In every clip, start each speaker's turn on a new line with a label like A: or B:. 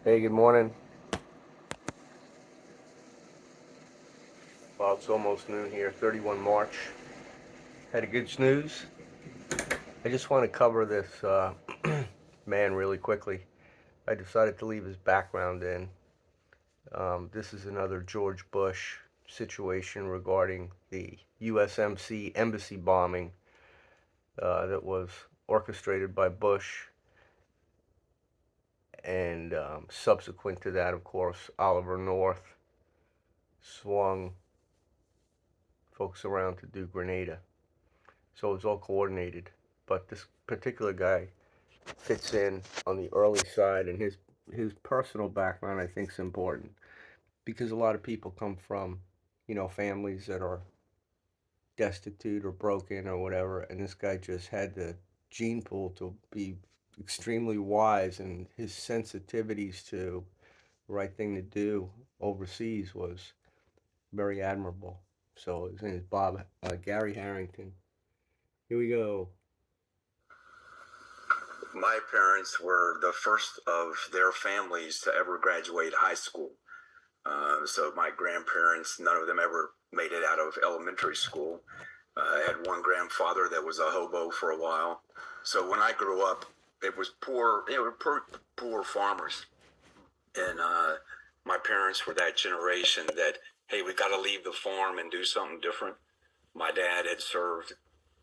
A: Hey, good morning. Well, it's almost noon here, 31 March. Had a good snooze. I just want to cover this man really quickly. I decided to leave his background in. This is another George Bush situation regarding the USMC embassy bombing that was orchestrated by Bush. And subsequent to that, of course, Oliver North swung folks around to do Grenada. So it was all coordinated. But this particular guy fits in on the early side, and his personal background I think is important because a lot of people come from, families that are destitute or broken or whatever, and this guy just had the gene pool to be extremely wise, and his sensitivities to the right thing to do overseas was very admirable. So his name is Gary Harrington. Here we go.
B: My parents were the first of their families to ever graduate high school. So my grandparents, none of them ever made it out of elementary school. I had one grandfather that was a hobo for a while. So when I grew up, it was poor, poor farmers. And my parents were that generation that, hey, we got to leave the farm and do something different. My dad had served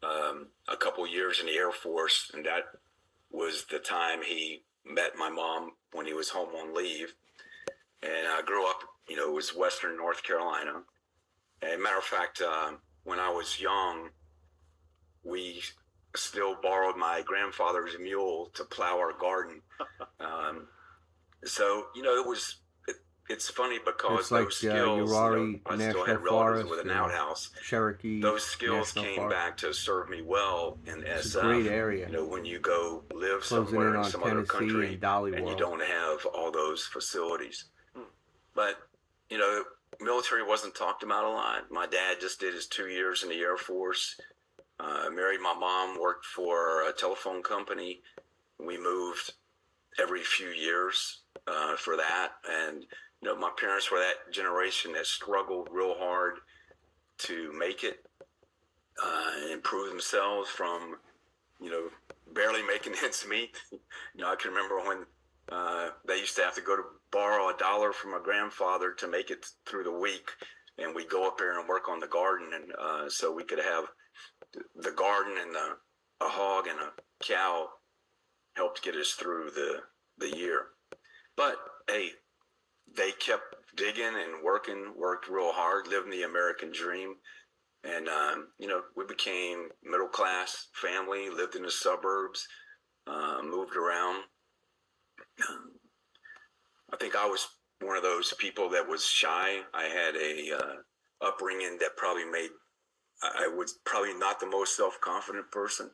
B: a couple years in the Air Force, and that was the time he met my mom when he was home on leave. And I grew up, it was Western North Carolina. And matter of fact, when I was young, we still borrowed my grandfather's mule to plow our garden. So, it's funny because
A: It's like
B: those skills,
A: Urari
B: I still
A: National
B: had relatives
A: Forest
B: with an
A: and
B: outhouse.
A: Cherokee
B: Those skills
A: National
B: came
A: Forest.
B: back to serve me well in
A: It's
B: SF.
A: a great area.
B: When you go live
A: Closing
B: somewhere
A: in
B: in
A: on
B: some other
A: Tennessee
B: country
A: and Dolly
B: and you
A: World.
B: don't have all those facilities. But, military wasn't talked about a lot. My dad just did his 2 years in the Air Force. Married my mom, worked for a telephone company. We moved every few years for that. And, my parents were that generation that struggled real hard to make it, improve themselves from, barely making ends meet. I can remember when they used to have to go to borrow $1 from my grandfather to make it through the week. And we'd go up there and work on the garden. And so we could have the garden and a hog and a cow helped get us through the year. But hey, they kept digging and worked real hard, living the American dream. And, we became middle class family, lived in the suburbs, moved around. I think I was one of those people that was shy. I had a upbringing that probably made, I was probably not the most self-confident person,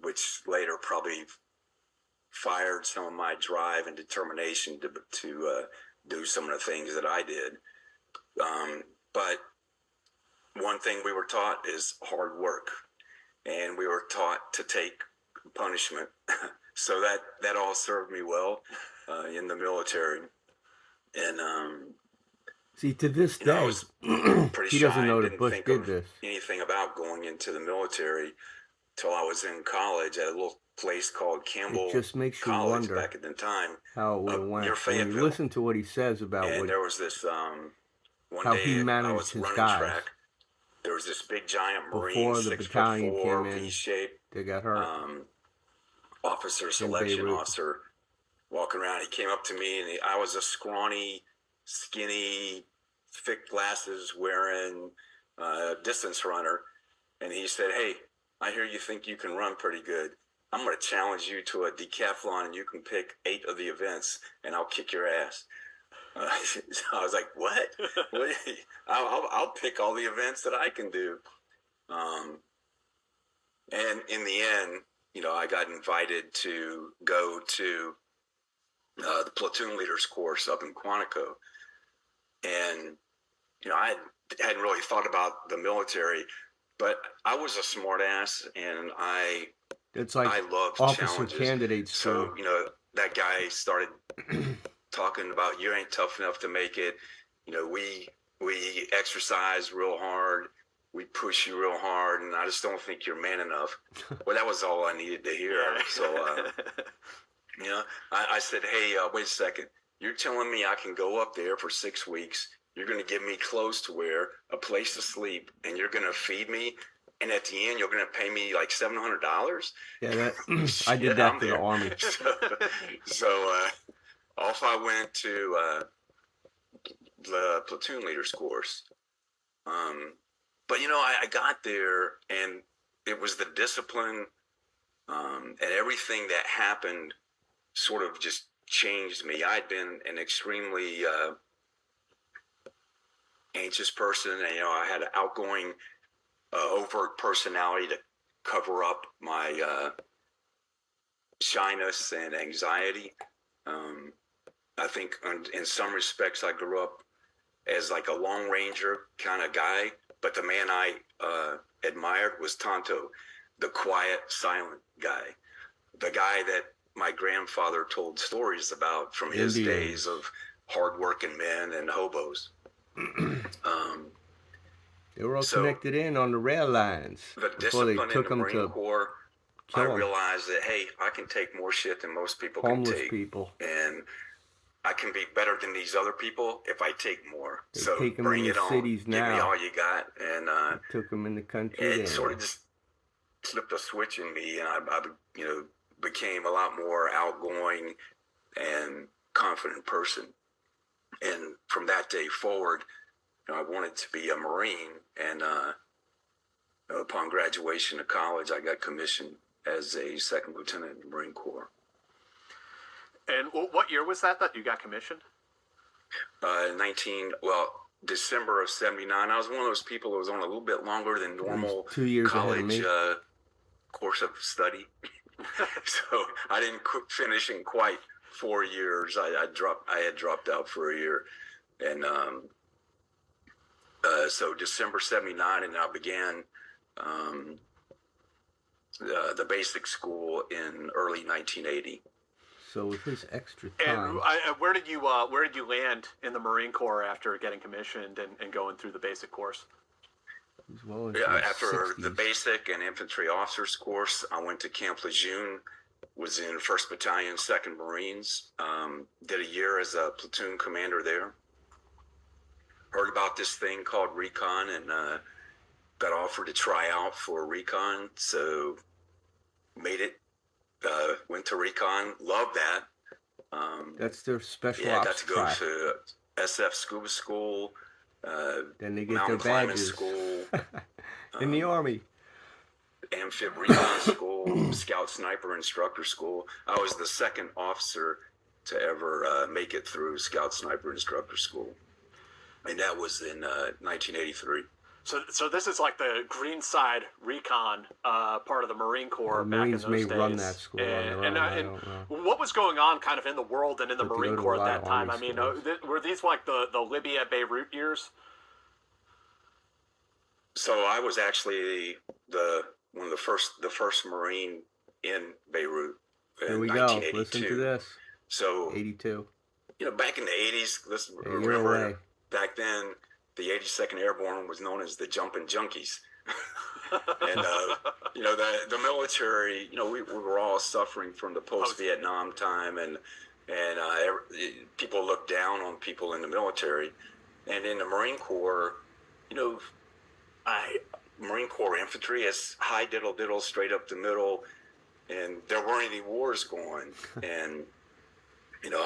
B: which later probably fired some of my drive and determination to do some of the things that I did. But one thing we were taught is hard work, and we were taught to take punishment. So that all served me well in the military. And
A: see, to this day,
B: I was pretty
A: he
B: shy
A: doesn't know
B: and
A: that
B: didn't
A: Bush
B: think
A: did
B: of
A: this.
B: anything about going into the military till I was in college at a little place called Campbell
A: It just makes you
B: College
A: wonder
B: back at the time,
A: how it would have went
B: near
A: when
B: Fayetteville.
A: you listen to what he says about
B: And
A: what,
B: there was this one
A: how
B: day
A: he
B: I
A: managed
B: was
A: his
B: running
A: guys
B: track. There was this big giant Marine,
A: before the battalion
B: 6'4",
A: came in.
B: V-shaped,
A: They got hurt
B: officer, selection officer, walking around. He came up to me, and I was a scrawny, skinny, thick glasses wearing distance runner. And he said, "Hey, I hear you think you can run pretty good. I'm going to challenge you to a decathlon, and you can pick 8 of the events, and I'll kick your ass." So I was like, "What? I'll pick all the events that I can do." And in the end, I got invited to go to the platoon leaders course up in Quantico. And, I hadn't really thought about the military, but I was a smart ass, and
A: It's like
B: I loved
A: officer
B: challenges.
A: candidate school.
B: So, that guy started talking about, you ain't tough enough to make it. You know, we exercise real hard. We push you real hard, and I just don't think you're man enough. Well, that was all I needed to hear. So, you know, I said, hey, wait a second. You're telling me I can go up there for 6 weeks. You're going to give me clothes to wear, a place to sleep, and you're going to feed me. And at the end, you're going to pay me like $700.
A: Yeah, I did that for the Army.
B: So off I went to the platoon leaders course. But you know, I got there, and it was the discipline and everything that happened sort of just changed me. I'd been an extremely anxious person, and you know, I had an outgoing, overt personality to cover up my shyness and anxiety. I think in some respects I grew up as like a Lone Ranger kind of guy, but the man I admired was Tonto, the quiet, silent guy, the guy that my grandfather told stories about from his days of hardworking men and hobos.
A: They were all connected in on the rail lines.
B: The discipline in the Marine Corps, I realized that, hey, I can take more shit than most people can take.
A: People.
B: And I can be better than these other people if I take more.
A: They
B: so
A: take them
B: bring
A: in
B: it
A: the
B: on.
A: Cities now.
B: Give me all you got. And
A: took them in the country.
B: It sort of just flipped a switch in me, and I you know, became a lot more outgoing and confident person. And from that day forward, you know, I wanted to be a Marine. And upon graduation of college, I got commissioned as a second lieutenant in the Marine Corps.
C: And what year was that you got commissioned?
B: December of '79. I was one of those people that was on a little bit longer than normal
A: 2 years
B: college course of study. So I didn't finish in quite 4 years. I had dropped out for a year, and so December '79, and I began the basic school in early 1980.
A: So with this extra time,
C: and where did you land in the Marine Corps after getting commissioned and going through the basic course?
A: Well,
B: after
A: 60s.
B: the basic and infantry officers course, I went to Camp Lejeune, was in 1st Battalion, 2nd Marines, did a year as a platoon commander there. Heard about this thing called recon, and got offered to try out for recon, so made it. Went to recon, loved that.
A: That's their special
B: ops.
A: I
B: Got to go to SF scuba school.
A: Then they get
B: mountain
A: their
B: climbing
A: badges.
B: School.
A: In the Army.
B: Amphib recon school, scout sniper instructor school. I was the second officer to ever make it through scout sniper instructor school, and that was in 1983.
C: So this is like the green side recon part of the Marine Corps back in those days.
A: Marines may run that school
C: and what was going on kind of in the world and in the Marine Corps at that time? I mean, were these like the Libya, Beirut years?
B: So I was actually the first Marine in Beirut in
A: Here we
B: 1982.
A: go. Listen to this.
B: So
A: 82.
B: You know, back in the 80s, let's
A: you're
B: remember
A: away.
B: Back then, the 82nd Airborne was known as the Jumpin' Junkies. And, you know, the military, you know, we were all suffering from the post-Vietnam time, and people looked down on people in the military. And in the Marine Corps, you know, Marine Corps infantry is high diddle straight up the middle, and there weren't any wars going. And, you know,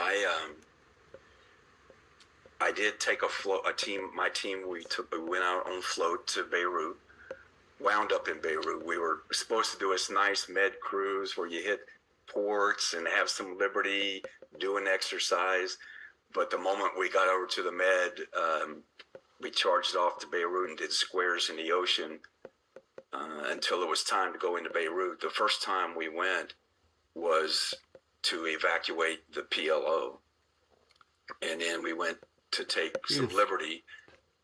B: I did take my team, we went out on float to Beirut, wound up in Beirut. We were supposed to do this nice med cruise where you hit ports and have some liberty, do an exercise. But the moment we got over to the med, we charged off to Beirut and did squares in the ocean until it was time to go into Beirut. The first time we went was to evacuate the PLO. And then we went to take some liberty,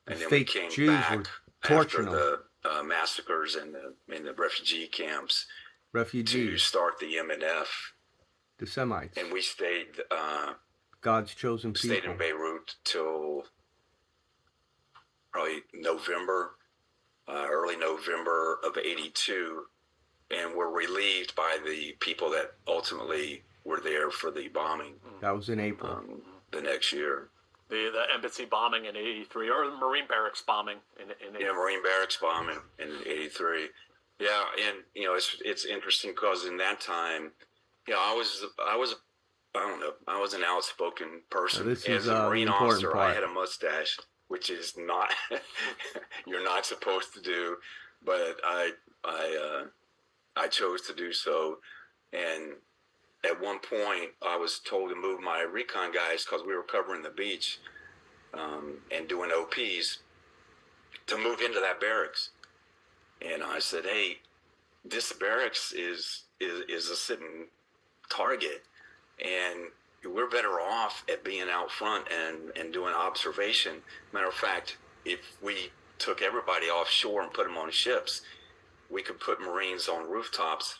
B: and then we came back after the massacres in the refugee camps to start the MNF.
A: The Semites.
B: And we stayed
A: God's chosen people.
B: Stayed in Beirut till probably November, early November of '82, and were relieved by the people that ultimately were there for the bombing.
A: That was in April.
B: The next year.
C: The embassy bombing in '83, or the Marine barracks bombing in
B: yeah, Marine barracks bombing in '83. Yeah, and you know it's interesting because in that time, you know, I was I don't know, I was an outspoken person.
A: This
B: As
A: is
B: a Marine
A: the important
B: officer,
A: part.
B: I had a mustache, which is not you're not supposed to do, but I chose to do so, and at one point I was told to move my recon guys because we were covering the beach and doing OPs to move into that barracks. And I said, hey, this barracks is a sitting target, and we're better off at being out front and doing observation. Matter of fact, if we took everybody offshore and put them on ships, we could put Marines on rooftops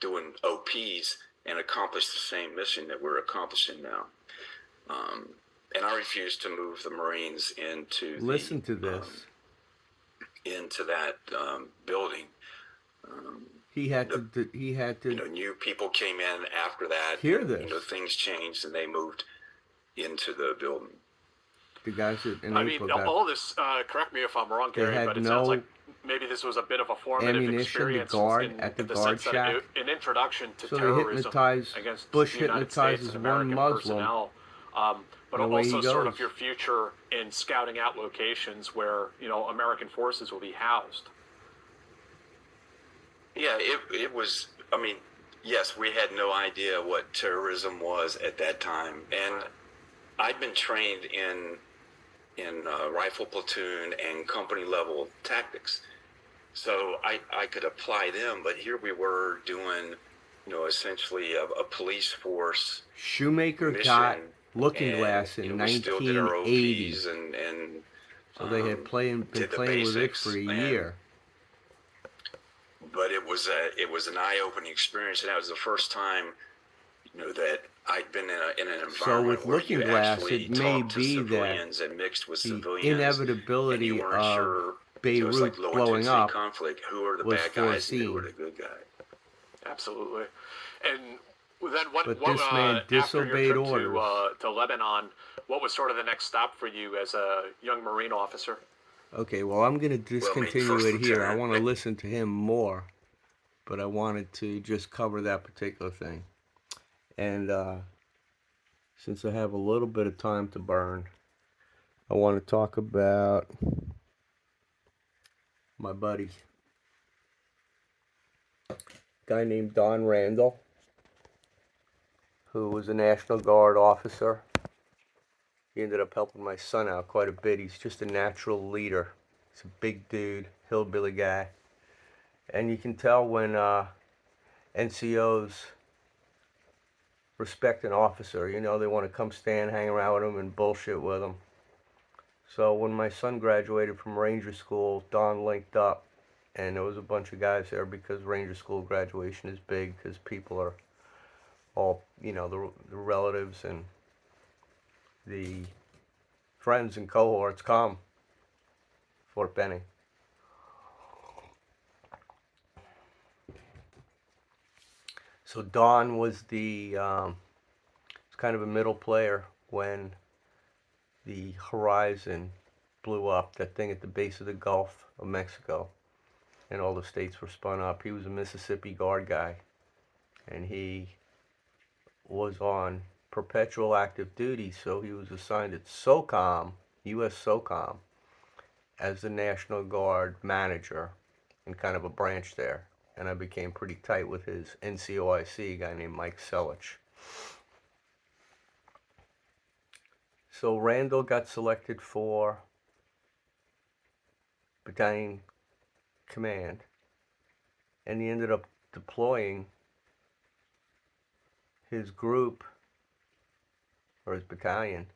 B: doing OPs and accomplish the same mission that we're accomplishing now. And I refused to move the Marines into
A: Listen to this.
B: Into that building.
A: He had to.
B: You know, new people came in after that.
A: Hear this.
B: You know, things changed and they moved into the building.
A: The guys in
C: I mean, all this. Correct me if I'm wrong, Gary, but it sounds like maybe this was a bit of a formative experience
A: to guard at the guard shack.
C: An introduction to
A: so
C: terrorism against
A: Bush
C: the United States and American personnel. But also sort of your future in scouting out locations where, you know, American forces will be housed.
B: Yeah, it was, I mean, yes, we had no idea what terrorism was at that time. And I'd been trained in rifle platoon and company level tactics. So I could apply them, but here we were doing, you know, essentially a police force
A: Shoemaker
B: mission,
A: got Looking Glass in
B: you know,
A: 1980.
B: And
A: so they had been playing with it for a year.
B: But it was an eye-opening experience, and that was the first time, you know, that I'd been in an environment where you actually talked to civilians and mixed with civilians.
A: Inevitability
B: and you weren't
A: of
B: sure,
A: Beirut
B: so like
A: blowing up
B: conflict. Who are the bad guys and who are
A: foreseen.
B: the good guys?
C: Absolutely. And then what
A: this man disobeyed
C: after your trip
A: orders.
C: to Lebanon, what was sort of the next stop for you as a young Marine officer?
A: Okay, well, I'm going to discontinue it here. I want to listen to him more, but I wanted to just cover that particular thing. And since I have a little bit of time to burn, I want to talk about my buddy, a guy named Don Randall, who was a National Guard officer. He ended up helping my son out quite a bit. He's just a natural leader. He's a big dude, hillbilly guy. And you can tell when NCOs respect an officer. You know, they want to come stand, hang around with him, and bullshit with him. So when my son graduated from Ranger School, Don linked up. And there was a bunch of guys there because Ranger School graduation is big because people are all, you know, the relatives and the friends and cohorts come. Fort Benning. So Don was kind of a middle player when the Horizon blew up, that thing at the base of the Gulf of Mexico, and all the states were spun up. He was a Mississippi Guard guy, and he was on perpetual active duty, so he was assigned at SOCOM, U.S. SOCOM, as the National Guard manager and kind of a branch there. And I became pretty tight with his NCOIC, a guy named Mike Selich. So Randall got selected for battalion command, and he ended up deploying his group, or his battalion.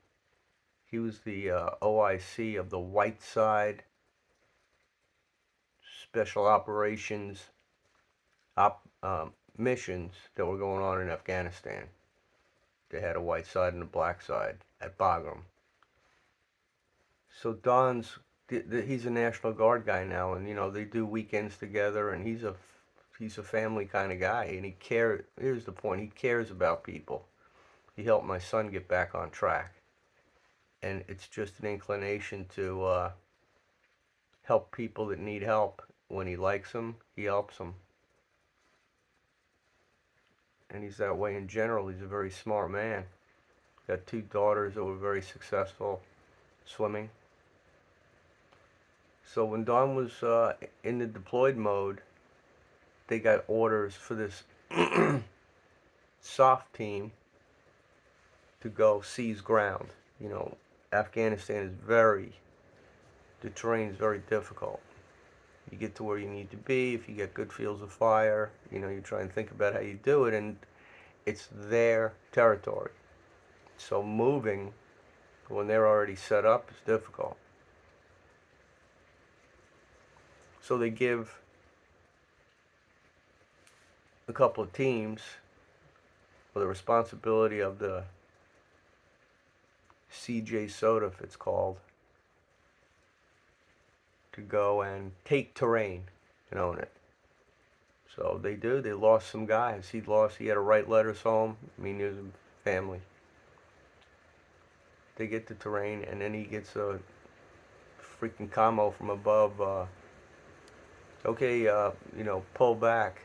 A: He was the OIC of the Whiteside Special Operations missions that were going on in Afghanistan. They had a white side and a black side at Bagram. So Don's, he's a National Guard guy now, and you know they do weekends together, and he's a family kind of guy, and he cares. Here's the point: he cares about people. He helped my son get back on track, and it's just an inclination to help people that need help. When he likes them, he helps them, and he's that way in general. He's a very smart man. Got 2 daughters that were very successful swimming. So when Don was in the deployed mode, they got orders for this soft team to go seize ground. You know, Afghanistan is the terrain is very difficult. You get to where you need to be. If you get good fields of fire, you know, you try and think about how you do it, and it's their territory. So moving when they're already set up is difficult. So they give a couple of teams with the responsibility of the CJ Soda, if it's called, to go and take terrain and own it. So they do. They lost some guys. He had to write letters home. I mean, there's a family. They get the terrain, and then he gets a freaking commo from above. Okay, you know, pull back.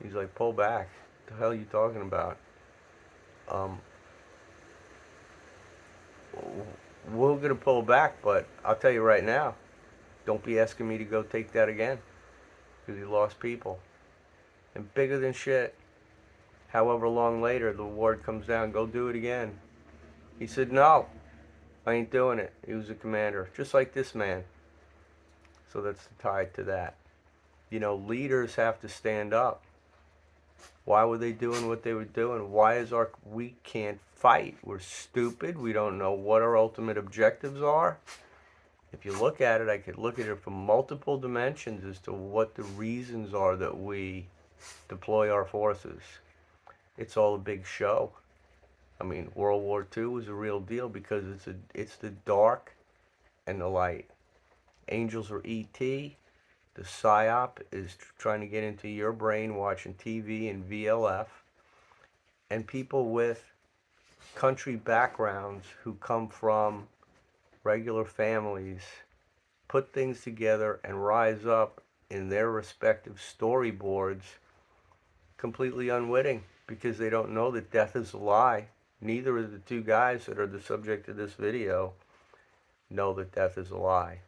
A: He's like, pull back. What the hell are you talking about? We're gonna pull back, but I'll tell you right now, don't be asking me to go take that again, because he lost people. And bigger than shit, however long later, the word comes down, go do it again. He said, no, I ain't doing it. He was a commander, just like this man. So that's tied to that. You know, leaders have to stand up. Why were they doing what they were doing? We can't fight. We're stupid. We don't know what our ultimate objectives are. If you look at it, I could look at it from multiple dimensions as to what the reasons are that we deploy our forces. It's all a big show. I mean, World War II was a real deal because it's the dark and the light. Angels are E.T. The PSYOP is trying to get into your brain watching TV and VLF. And people with country backgrounds who come from regular families put things together and rise up in their respective storyboards completely unwitting because they don't know that death is a lie. Neither of the 2 guys that are the subject of this video know that death is a lie.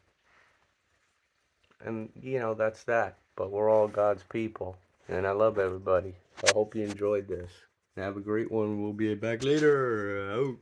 A: And, you know, that's that. But we're all God's people. And I love everybody. I hope you enjoyed this. Have a great one. We'll be back later. Out.